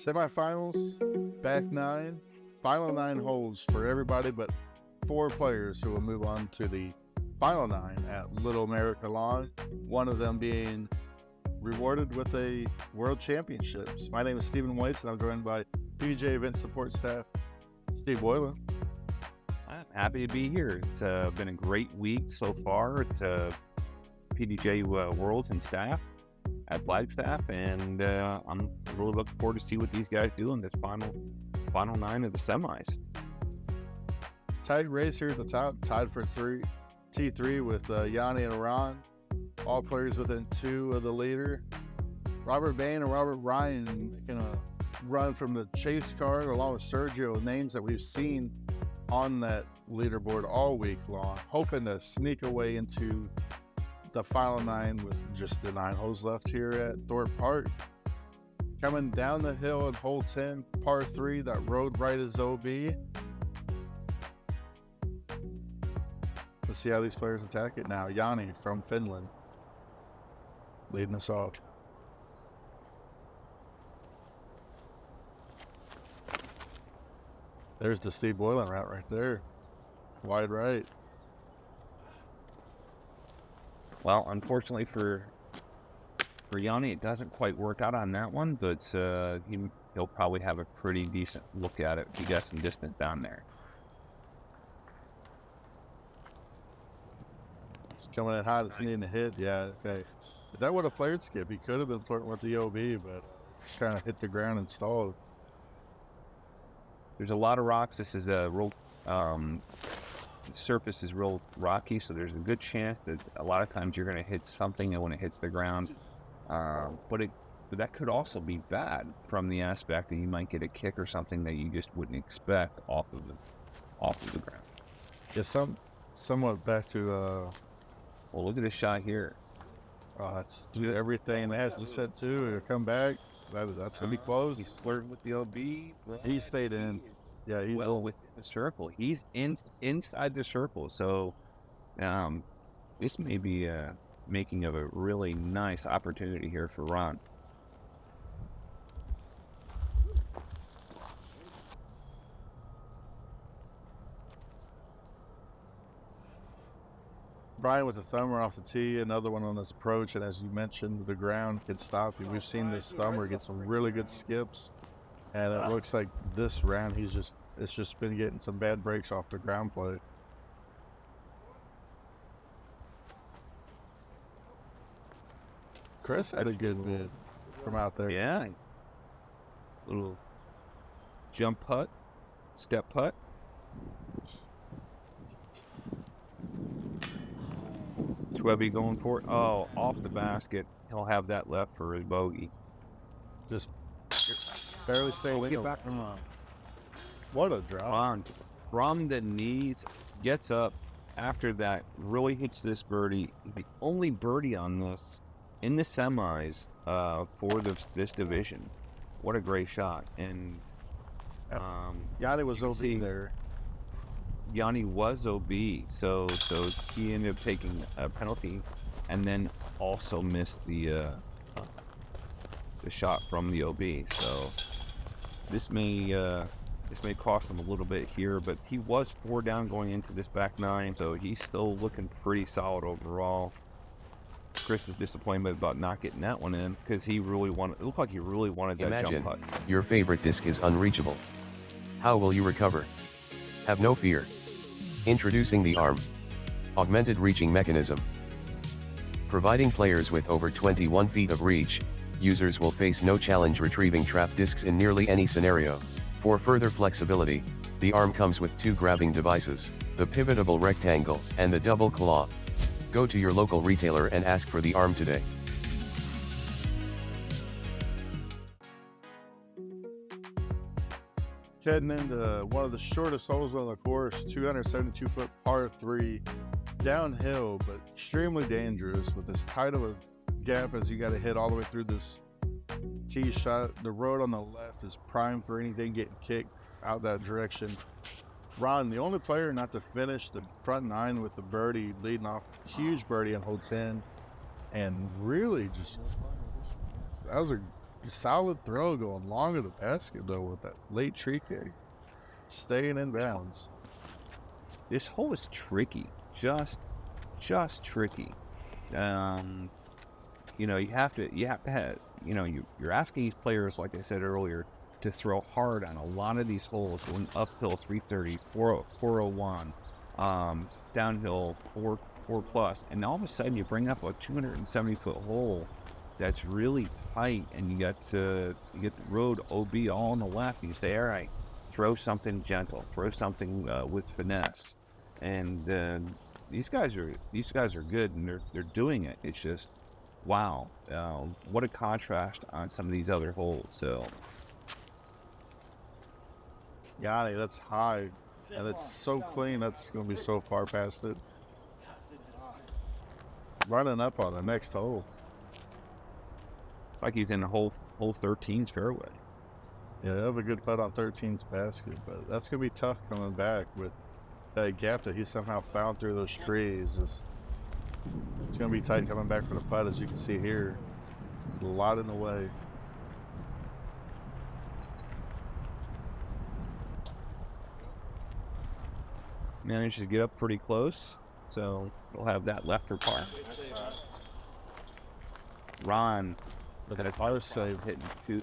Semifinals, back nine, final 9 holes for everybody but 4 players who will move on to the final 9 at Little America Lawn, one of them being rewarded with a World Championships. My name is Stephen Waits, and I'm joined by PDGA Event Support Staff, Steve Boylan. I'm happy to be here. It's been a great week so far at PDGA Worlds and staff at Flagstaff, and I'm really looking forward to see what these guys do in this final 9 of the semis. Tight race here at the top, tied for T3 with Jani and Ron, all players within 2 of the leader. Robert Bain and Robert Ryan making a run from the chase card along with Sergio, names that we've seen on that leaderboard all week long, hoping to sneak away into the final 9 with just the 9 holes left here at Thorpe Park. Coming down the hill at hole 10, par 3, that road right is OB. Let's see how these players attack it now. Jani from Finland leading us off. There's the Steve Boylan route right there. Wide right. Well, unfortunately for Jani, it doesn't quite work out on that one, but he'll probably have a pretty decent look at it if he gets some distance down there. It's coming in hot. It's needing to hit. Yeah, okay. If that would have flared Skip, he could have been flirting with the OB, but just kind of hit the ground and stalled. There's a lot of rocks. This is a real the surface is real rocky, so there's a good chance that a lot of times you're going to hit something and when it hits the ground. But that could also be bad from the aspect that you might get a kick or something that you just wouldn't expect off of the ground. Yeah, somewhat back to well, look at this shot here. That's everything that has to set to or come back. That's gonna be close. He's flirting with the OB. He stayed in. Yeah, he's well with the circle. He's inside the circle. So, this may be making of a really nice opportunity here for Ron. Brian with a thumber off the tee, another one on his approach, and as you mentioned, the ground can stop you. We've seen this thumber get some really good skips, and it looks like this round it's just been getting some bad breaks off the ground play. Chris had a good bid from out there. Yeah, little jump putt, step putt. Schweberger going for it. Oh, off the basket. He'll have that left for his bogey. Just barely staying in. Back. What a drop. From the knees, gets up after that, really hits this birdie. The only birdie on this in the semis for this division. What a great shot. And Jani was OB there. Jani was OB, so he ended up taking a penalty, and then also missed the shot from the OB. So this may cost him a little bit here, but he was 4 down going into this back 9, so he's still looking pretty solid overall. Chris is disappointed about not getting that one in because he really wanted. It looked like he really wanted that jump putt. Your favorite disc is unreachable. How will you recover? Have no fear. Introducing the ARM Augmented Reaching Mechanism. Providing players with over 21 feet of reach, users will face no challenge retrieving trapped discs in nearly any scenario. For further flexibility, the ARM comes with 2 grabbing devices, the pivotable rectangle and the double claw. Go to your local retailer and ask for the ARM today. Heading into one of the shortest holes on the course, 272-foot par 3, downhill, but extremely dangerous with as tight of a gap as you got to hit all the way through this tee shot. The road on the left is prime for anything getting kicked out that direction. Ron, the only player not to finish the front 9 with the birdie, leading off huge birdie on hole 10, and really just that was a Solid throw going long of the basket though with that late tree kick. Staying in bounds. This hole is tricky. Just tricky. You know, you have to have, you know, you're asking these players, like I said earlier, to throw hard on a lot of these holes, going uphill 330, 401, downhill 4 plus, and all of a sudden you bring up a 270-foot hole that's really tight, and you get the road OB all on the left, and you say, all right, throw something gentle, throw something with finesse, and these guys are good, and they're doing it. It's just, wow, what a contrast on some of these other holes. So Jani, that's high, and it's so clean. That's going to be so far past it. Running up on the next hole. it's like he's in hole 13's fairway. Yeah, they have a good putt on 13's basket, but that's going to be tough coming back with that gap that he somehow found through those trees. It's going to be tight coming back for the putt, as you can see here. A lot in the way. Managed to get up pretty close, so we'll have that left for par. Ron, But that fire save. hitting two.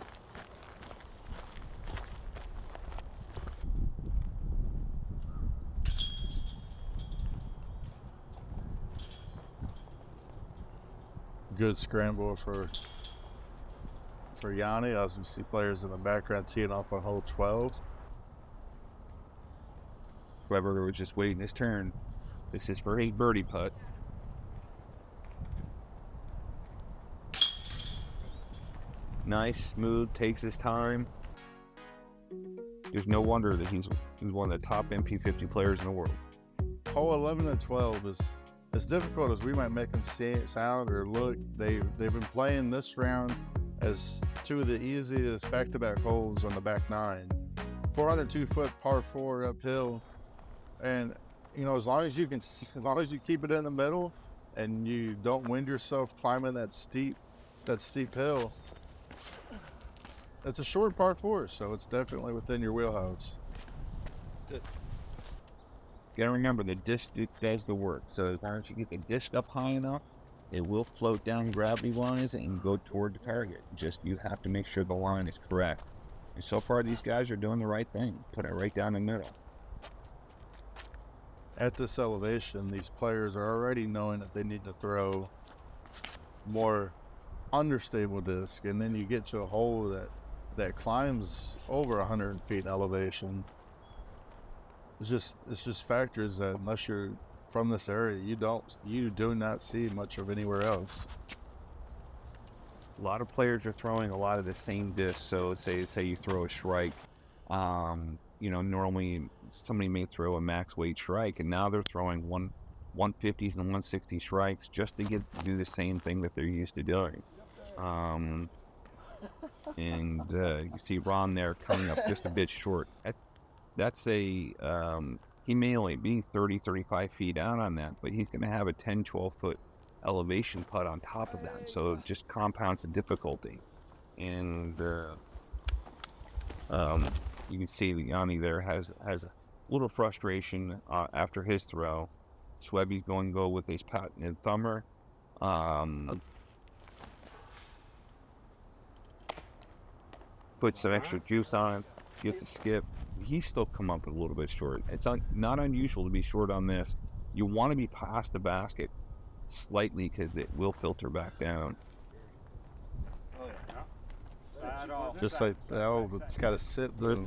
Good scramble for Jani. As we see players in the background teeing off on hole 12. Schweberger was just waiting his turn. This is for a birdie putt. Nice, smooth, takes his time. There's no wonder that he's one of the top MP50 players in the world. Hole 11 and 12 is as difficult as we might make them sound or look. They've been playing this round as two of the easiest back-to-back holes on the back nine. 402-foot par 4 uphill, and you know, as long as you keep it in the middle and you don't wind yourself climbing that steep hill, it's a short par 4, so it's definitely within your wheelhouse. It's good. You gotta remember, the disc does the work. So as long as you get the disc up high enough, it will float down gravity-wise and go toward the target. Just, you have to make sure the line is correct. And so far, these guys are doing the right thing. Put it right down the middle. At this elevation, these players are already knowing that they need to throw more understable disc, and then you get to a hole that climbs over 100 feet in elevation. It's just factors that, unless you're from this area, you do not see much of anywhere else. A lot of players are throwing a lot of the same discs. So say you throw a Shrike, you know, normally somebody may throw a max weight Shrike, and now they're throwing 150s and 160 Shrikes just to do the same thing that they're used to doing. And you see Ron there coming up just a bit short. That's he may only be 30, 35 feet out on that, but he's going to have a 10, 12 foot elevation putt on top of that. So it just compounds the difficulty. And you can see that Jani there has a little frustration after his throw. Schweby's going to go with his patented thumber. Put some extra juice on it, gets a skip. He's still come up a little bit short. It's not unusual to be short on this. You want to be past the basket slightly because it will filter back down. Just like that, it's got to sit there.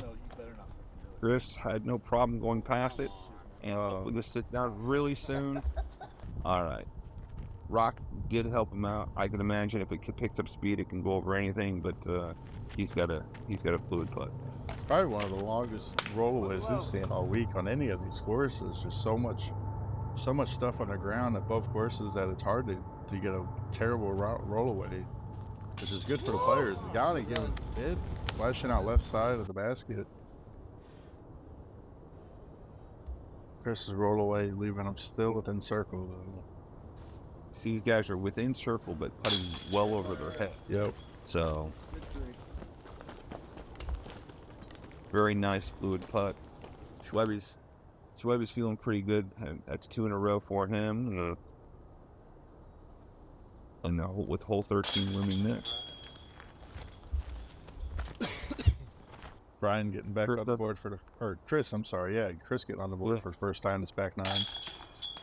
Chris had no problem going past it, and hopefully this sits down really soon. All right. Rock did help him out. I can imagine if it picks up speed, it can go over anything, but he's got a fluid putt. Probably one of the longest rollaways we've seen all week on any of these courses. Just so much stuff on the ground at both courses that it's hard to get a terrible rollaway, which is good for the players. Jani giving bid, flashing out left side of the basket. Chris's rollaway leaving him still within circle though. These guys are within circle, but putting well over their head. Yep. So, very nice fluid putt. Schweber's feeling pretty good. That's 2 in a row for him. And with hole 13 looming next. Brian getting back on the board Chris, I'm sorry, yeah, Chris getting on the board for the first time this back 9.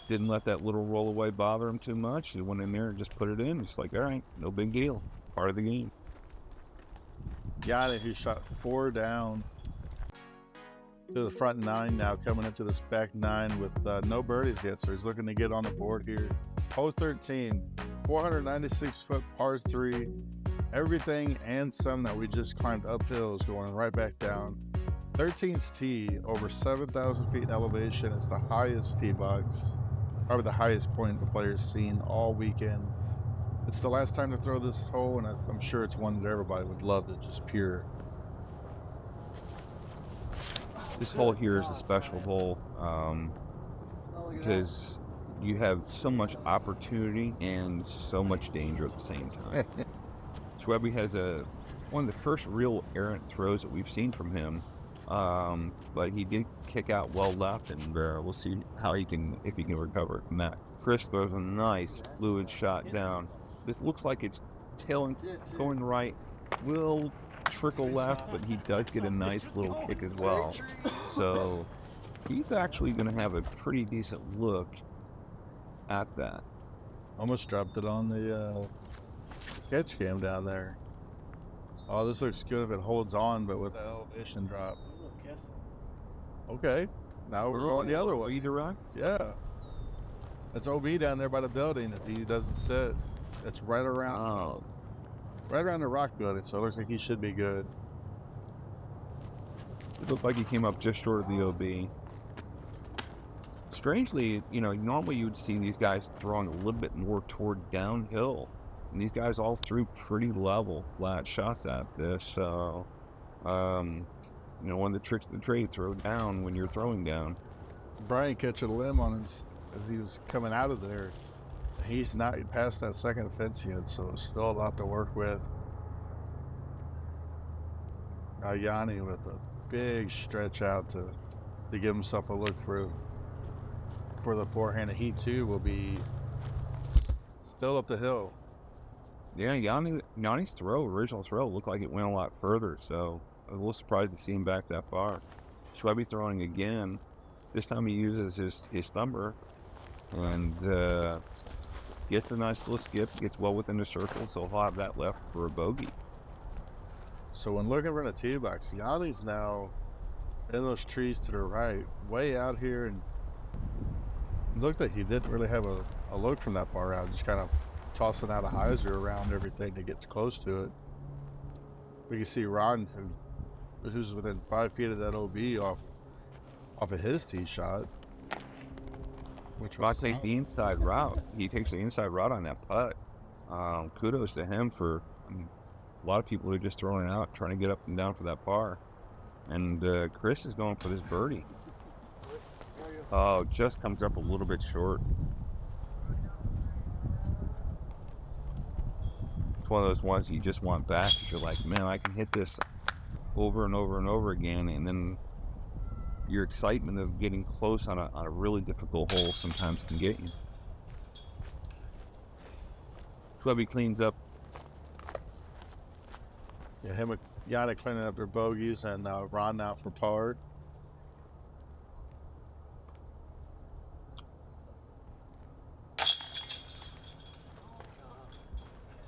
Didn't let that little roll away bother him too much. He went in there and just put it in. It's like, all right, no big deal. Part of the game. Jani, who shot 4 down to the front 9 now, coming into this back 9 with no birdies yet, so he's looking to get on the board here. Hole 13, 496-foot par 3. Everything and some that we just climbed uphill is going right back down. 13's tee, over 7,000 feet in elevation. It's the highest tee box, probably the highest point the player's seen all weekend. It's the last time to throw this hole, and I'm sure it's one that everybody would love to just pure. This hole here is a special hole because you have so much opportunity and so much danger at the same time. Schweberger has one of the first real errant throws that we've seen from him, but he did kick out well left, and we'll see if he can recover from that. Chris throws a nice fluid shot down. This looks like it's tailing, going right, will trickle left, but he does get a nice little kick as well. So he's actually going to have a pretty decent look at that. Almost dropped it on the catch cam down there. Oh, this looks good if it holds on, but with the elevation drop. Okay, now we're going the other way. Either right? Yeah. It's OB down there by the building. If he doesn't sit, it's right around the rock building, so it looks like he should be good. It looked like he came up just short of the OB. Strangely, normally you would see these guys throwing a little bit more toward downhill. And these guys all threw pretty level, flat shots at this. So, one of the tricks of the trade, throw down when you're throwing down. Brian catching a limb on as he was coming out of there. He's not past that second fence yet, so still a lot to work with. Now Jani with a big stretch out to give himself a look for the forehand. And he too will be still up the hill. Yeah, Jani's original throw, looked like it went a lot further, so I was a little surprised to see him back that far. Schweberger throwing again. This time he uses his thumber and gets a nice little skip, gets well within the circle, so he'll have that left for a bogey. So when looking for the tee box, Jani's now in those trees to the right, way out here, and it looked like he didn't really have a look from that far out, just kind of tossing out a hyzer around everything to get close to it. We can see Ron, who's within 5 feet of that OB off of his tee shot. Which was I take the inside route. He takes the inside route on that putt. Kudos to him for a lot of people are just throwing it out, trying to get up and down for that par. And Chris is going for this birdie. Oh, just comes up a little bit short. It's one of those ones you just want back because you're like, man, I can hit this over and over and over again, and then your excitement of getting close on a really difficult hole sometimes can get you. Schweberger cleans up. Yeah, him and Jani cleaning up their bogeys, and Ron out for par.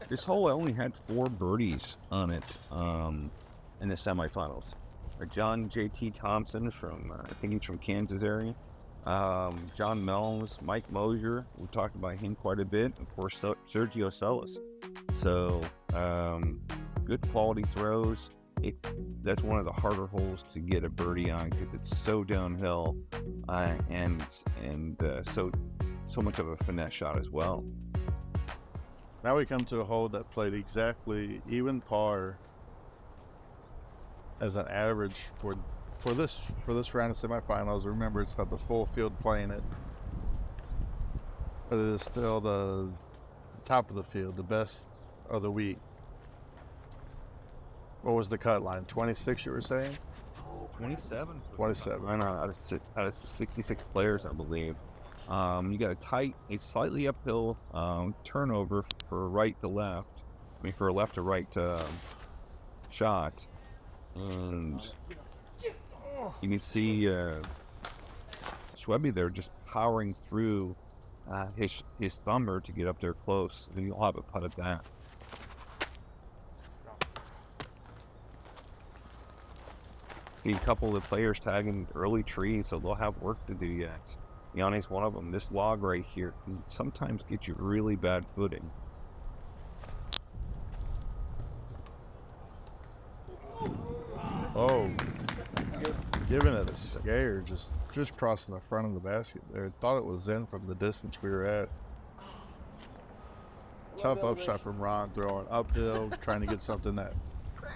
This hole only had 4 birdies on it in the semifinals. John J.T. Thompson from, I think he's from Kansas area. John Melms, Mike Mosier, we talked about him quite a bit. Of course, Sergio Celis. So, good quality throws. That's one of the harder holes to get a birdie on because it's so downhill and so much of a finesse shot as well. Now we come to a hole that played exactly even par as an average for this round of semifinals. Remember, it's not the full field playing it, but it is still the top of the field, the best of the week. What was the cut line? 26, you were saying? 27. 27. I know, out of 66 players, I believe. You got a slightly uphill turnover for right to left. I mean, for a left to right shot. And you can see Schweberger there just powering through his thumber to get up there close. Then you'll have a putt at that. See a couple of the players tagging early trees, so they'll have work to do yet. Jani's one of them. This log right here can sometimes get you really bad footing. Oh, giving it a scare, just crossing the front of the basket there. Thought it was in from the distance we were at. Tough upshot from Ron, throwing uphill, trying to get something that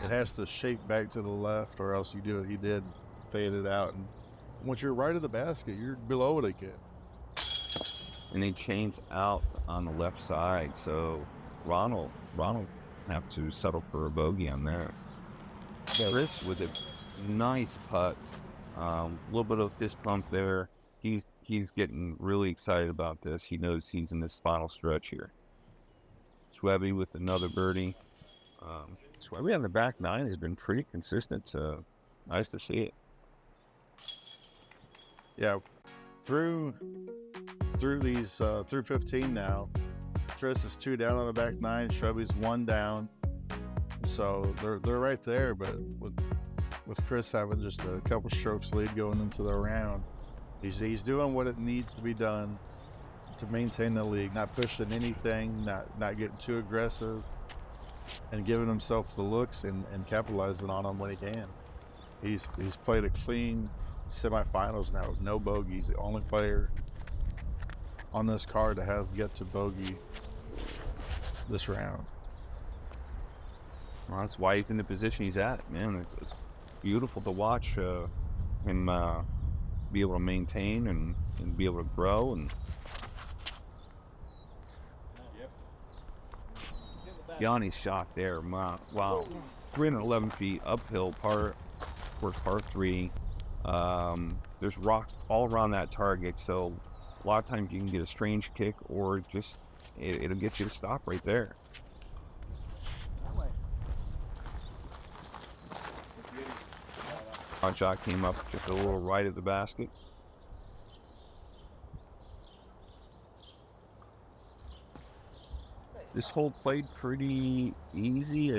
it has to shake back to the left, or else you do what he did, fade it out. And once you're right of the basket, you're below it again. And he chains out on the left side, so Ron will have to settle for a bogey on there. Chris with a nice putt, a little bit of fist pump there. He's getting really excited about this. He knows he's in this final stretch here. Schwebby with another birdie. Schwebby on the back nine has been pretty consistent, so nice to see it. Yeah, through 15 now. Tris is 2 down on the back nine. Schwebby's 1 down. So they're right there, but with Chris having just a couple strokes lead going into the round, he's doing what it needs to be done to maintain the league, not pushing anything, not getting too aggressive, and giving himself the looks and capitalizing on them when he can. He's played a clean semifinals now with no bogeys. The only player on this card that has yet to bogey this round. Well, that's why he's in the position he's at, man. It's beautiful to watch him be able to maintain and be able to grow. And Jani's shot there, wow, 311 feet uphill, par 3. There's rocks all around that target, so a lot of times you can get a strange kick, or just it'll get you to stop right there. Shot came up just a little right of the basket. This hole played pretty easy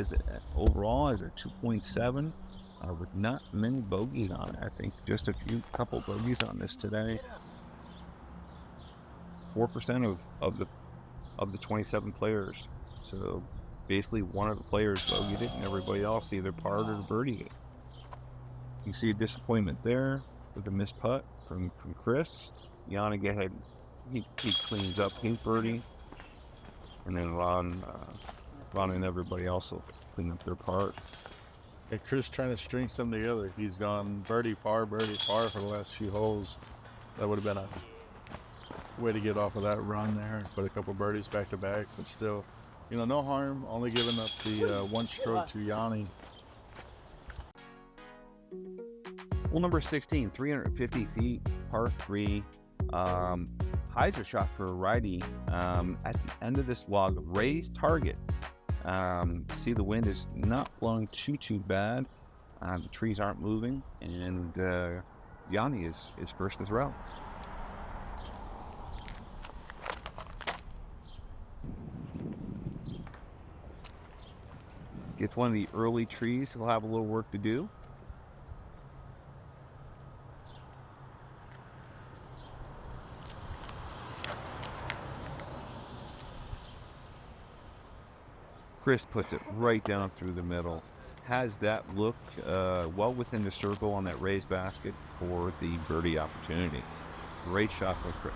overall as a 2.7 with not many bogeys on it. I think just a couple bogeys on this today. 4% of the 27 players. So basically one of the players bogeyed it and everybody else either parred or birdied it. You see a disappointment there with a missed putt from Chris. Jani, go ahead. He cleans up his birdie. And then Ron and everybody else will clean up their part. And Chris trying to string some together. He's gone birdie par for the last few holes. That would have been a way to get off of that run there. Put a couple birdies back to back, but still, no harm. Only giving up the one stroke to Jani. Well, number 16, 350 feet, par 3. Hyzer shot for a righty at the end of this log, raised target. See, the wind is not blowing too bad. The trees aren't moving, and Jani is first as well. Gets one of the early trees. He'll have a little work to do. Chris puts it right down through the middle. Has that look well within the circle on that raised basket for the birdie opportunity. Great shot by Chris.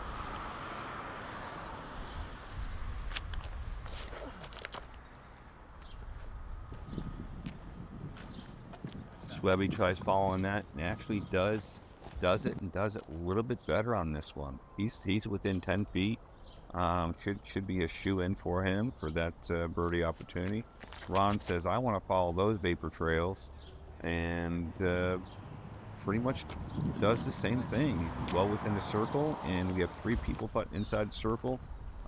Schwebby tries following that and actually does it a little bit better on this one. He's within 10 feet. Should be a shoe-in for him for that birdie opportunity. Ron says, I want to follow those vapor trails, and pretty much does the same thing. Well within the circle, and we have 3 people putting inside the circle.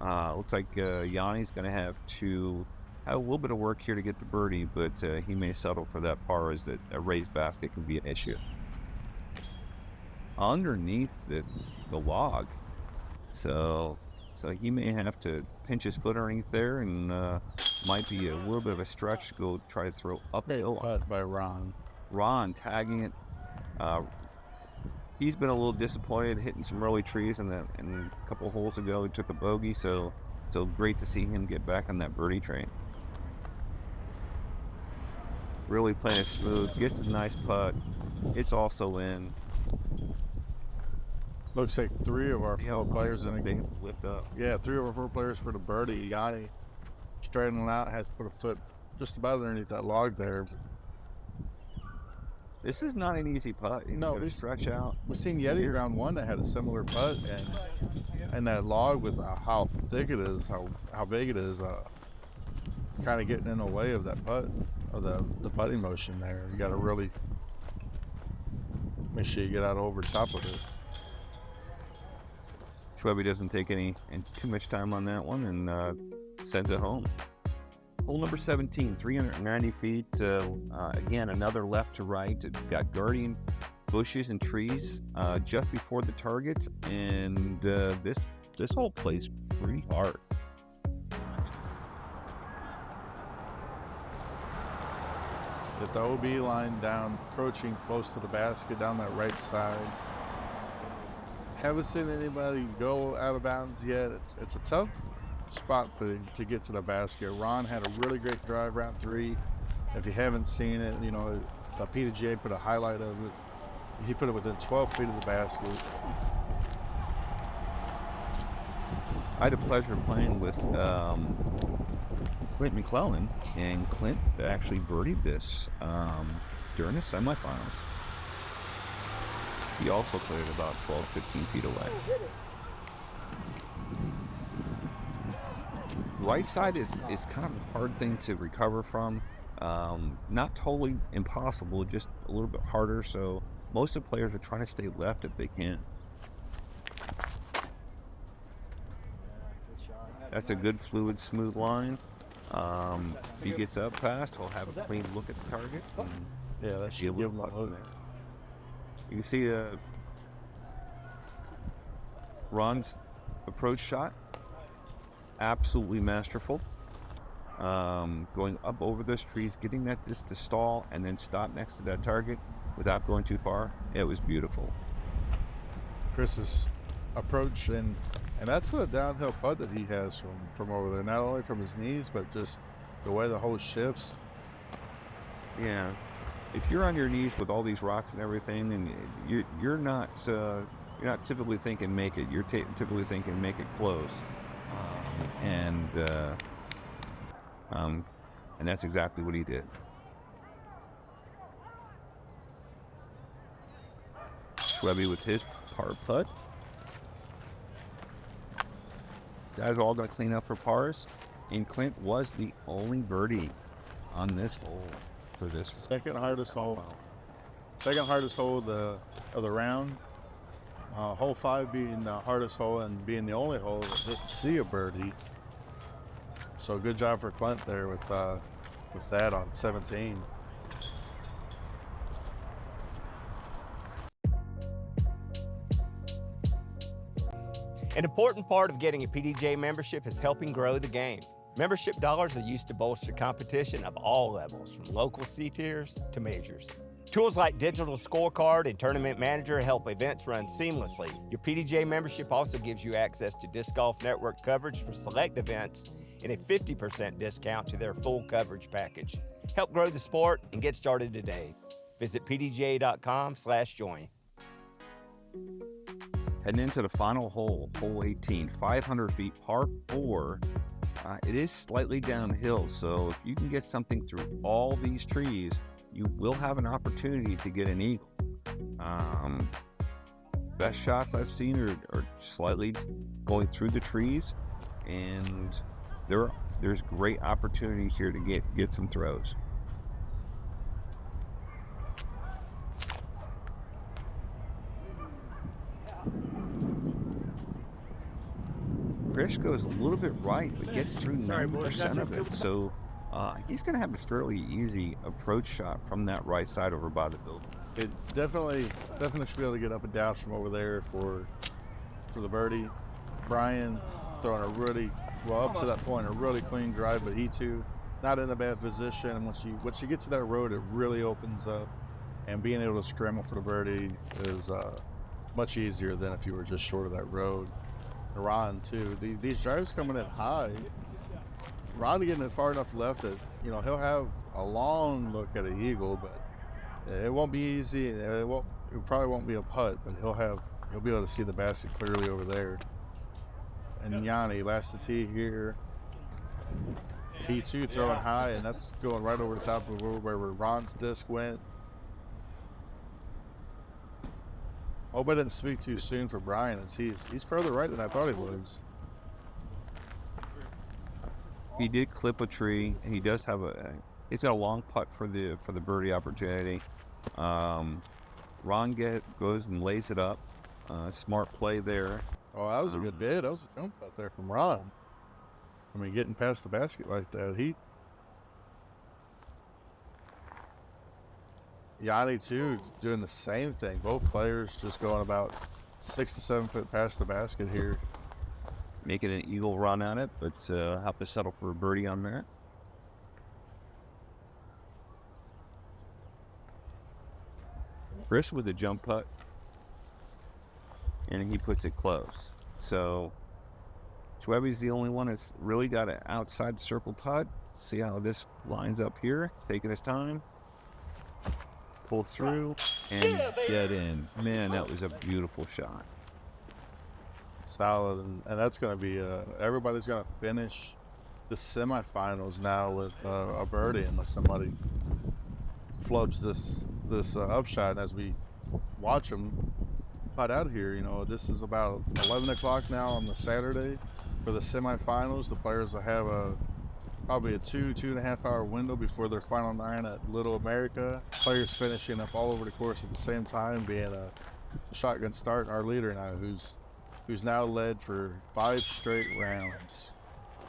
Looks like Jani's going to have to have a little bit of work here to get the birdie, but he may settle for that par, as that a raised basket can be an issue. Underneath the log, so he may have to pinch his foot underneath there, and might be a little bit of a stretch to go try to throw uphill. Putt by Ron. Ron tagging it. He's been a little disappointed hitting some early trees, and a couple of holes ago he took a bogey, so great to see him get back on that birdie train. Really playing it smooth, gets a nice putt. It's also in. Looks like 3 of our 4 players in a game. Lift up. Yeah, 3 of our 4 players for the birdie. Jani straightening out, has to put a foot just about underneath that log there. This is not an easy putt. No, we stretch out. We've seen Yeti round 1 that had a similar putt, and that log with how thick it is, how big it is, kind of getting in the way of that putt, of the putting motion there. You got to really make sure you get out over top of it. Schwebby doesn't take too much time on that one, and sends it home. Hole number 17, 390 feet. Again, another left to right. Got guardian bushes and trees just before the target, and this hole plays pretty hard. Get the OB line down, approaching close to the basket down that right side. Haven't seen anybody go out of bounds yet. It's a tough spot to get to the basket. Ron had a really great drive round 3. If you haven't seen it, you know, the PDGA put a highlight of it. He put it within 12 feet of the basket. I had the pleasure of playing with Clint McClellan, and Clint actually birdied this during the semifinals. He also played it about 12, 15 feet away. Right side is kind of a hard thing to recover from. Not totally impossible, just a little bit harder. So most of the players are trying to stay left if they can. That's a good fluid, smooth line. If he gets up fast, he'll have a clean look at the target. Yeah, that should give him a look. You can see Ron's approach shot, absolutely masterful. Going up over those trees, getting that just to stall and then stop next to that target without going too far. It was beautiful. Chris's approach, and that's a downhill putt that he has from over there. Not only from his knees, but just the way the hole shifts. Yeah. If you're on your knees with all these rocks and everything, and you're not typically thinking make it. You're typically thinking make it close, and that's exactly what he did. Schwebby with his par putt. Guys are all going to clean up for pars, and Clint was the only birdie on this hole. For this second hardest hole of the round. Hole 5 being the hardest hole and being the only hole that didn't see a birdie. So good job for Clint there with that on 17. An important part of getting a PDGA membership is helping grow the game. Membership dollars are used to bolster competition of all levels, from local C-tiers to majors. Tools like Digital Scorecard and Tournament Manager help events run seamlessly. Your PDGA membership also gives you access to Disc Golf Network coverage for select events and a 50% discount to their full coverage package. Help grow the sport and get started today. Visit pdga.com/join. Heading into the final hole, hole 18, 500 feet, par 4. It is slightly downhill, so if you can get something through all these trees, you will have an opportunity to get an eagle. Best shots I've seen are slightly going through the trees. and there's great opportunities here to get some throws. Chris goes a little bit right, but gets through 90% of it. So he's going to have a fairly easy approach shot from that right side over by the building. It definitely should be able to get up and down from over there for the birdie. Brian throwing a really, well, up to that point, a really clean drive, but he too not in a bad position. And once you get to that road, it really opens up, and being able to scramble for the birdie is much easier than if you were just short of that road. Ron too. These drives coming in high. Ron getting it far enough left that he'll have a long look at an eagle, but it won't be easy. It probably won't be a putt, but he'll be able to see the basket clearly over there. And Jani last to tee here. He too throwing high, and that's going right over the top of where Ron's disc went. Hope I didn't speak too soon for Brian, as he's further right than I thought he was. He did clip a tree, and he does have he's got a long putt for the birdie opportunity. Ron goes and lays it up. Smart play there. Oh, that was a good bid. That was a jump out there from Ron. I mean, getting past the basket like that. Jani too doing the same thing. Both players just going about 6 to 7 foot past the basket here. Making an eagle run at it, but have to settle for a birdie on that. Chris with a jump putt, and he puts it close. So Schweber's the only one that's really got an outside circle putt. See how this lines up here. It's taking his time. Pull through and get in. Man, that was a beautiful shot. Solid, and that's going to be everybody's going to finish the semifinals now with a birdie unless somebody flubs this upshot. And as we watch them putt out here, this is about 11 o'clock now on the Saturday for the semifinals. The players will have probably a 2.5 hour window before their final 9 at Little America. Players finishing up all over the course at the same time, being a shotgun start. Our leader now, who's now led for 5 straight rounds,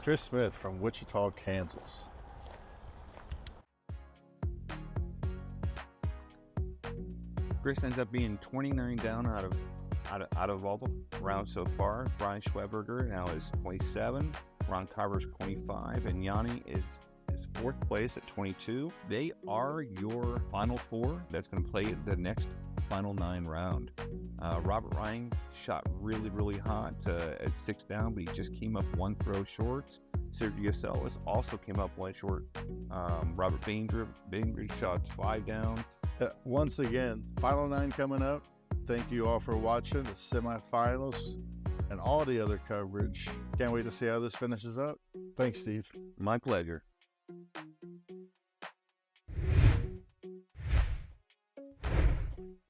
Chris Smith from Wichita, Kansas. Chris ends up being 29 down out of all the rounds so far. Brian Schweberger now is 27. Ron Convers 25, and Jani is 4th place at 22. They are your final 4 that's going to play the next final 9 round. Robert Ryan shot really hot at 6 down, but he just came up 1 throw short. Sergio Celis also came up 1 short. Robert Bainbridge shot 5 down. Once again, final 9 coming up. Thank you all for watching the semifinals and all the other coverage. Can't wait to see how this finishes up. Thanks, Steve. My pleasure.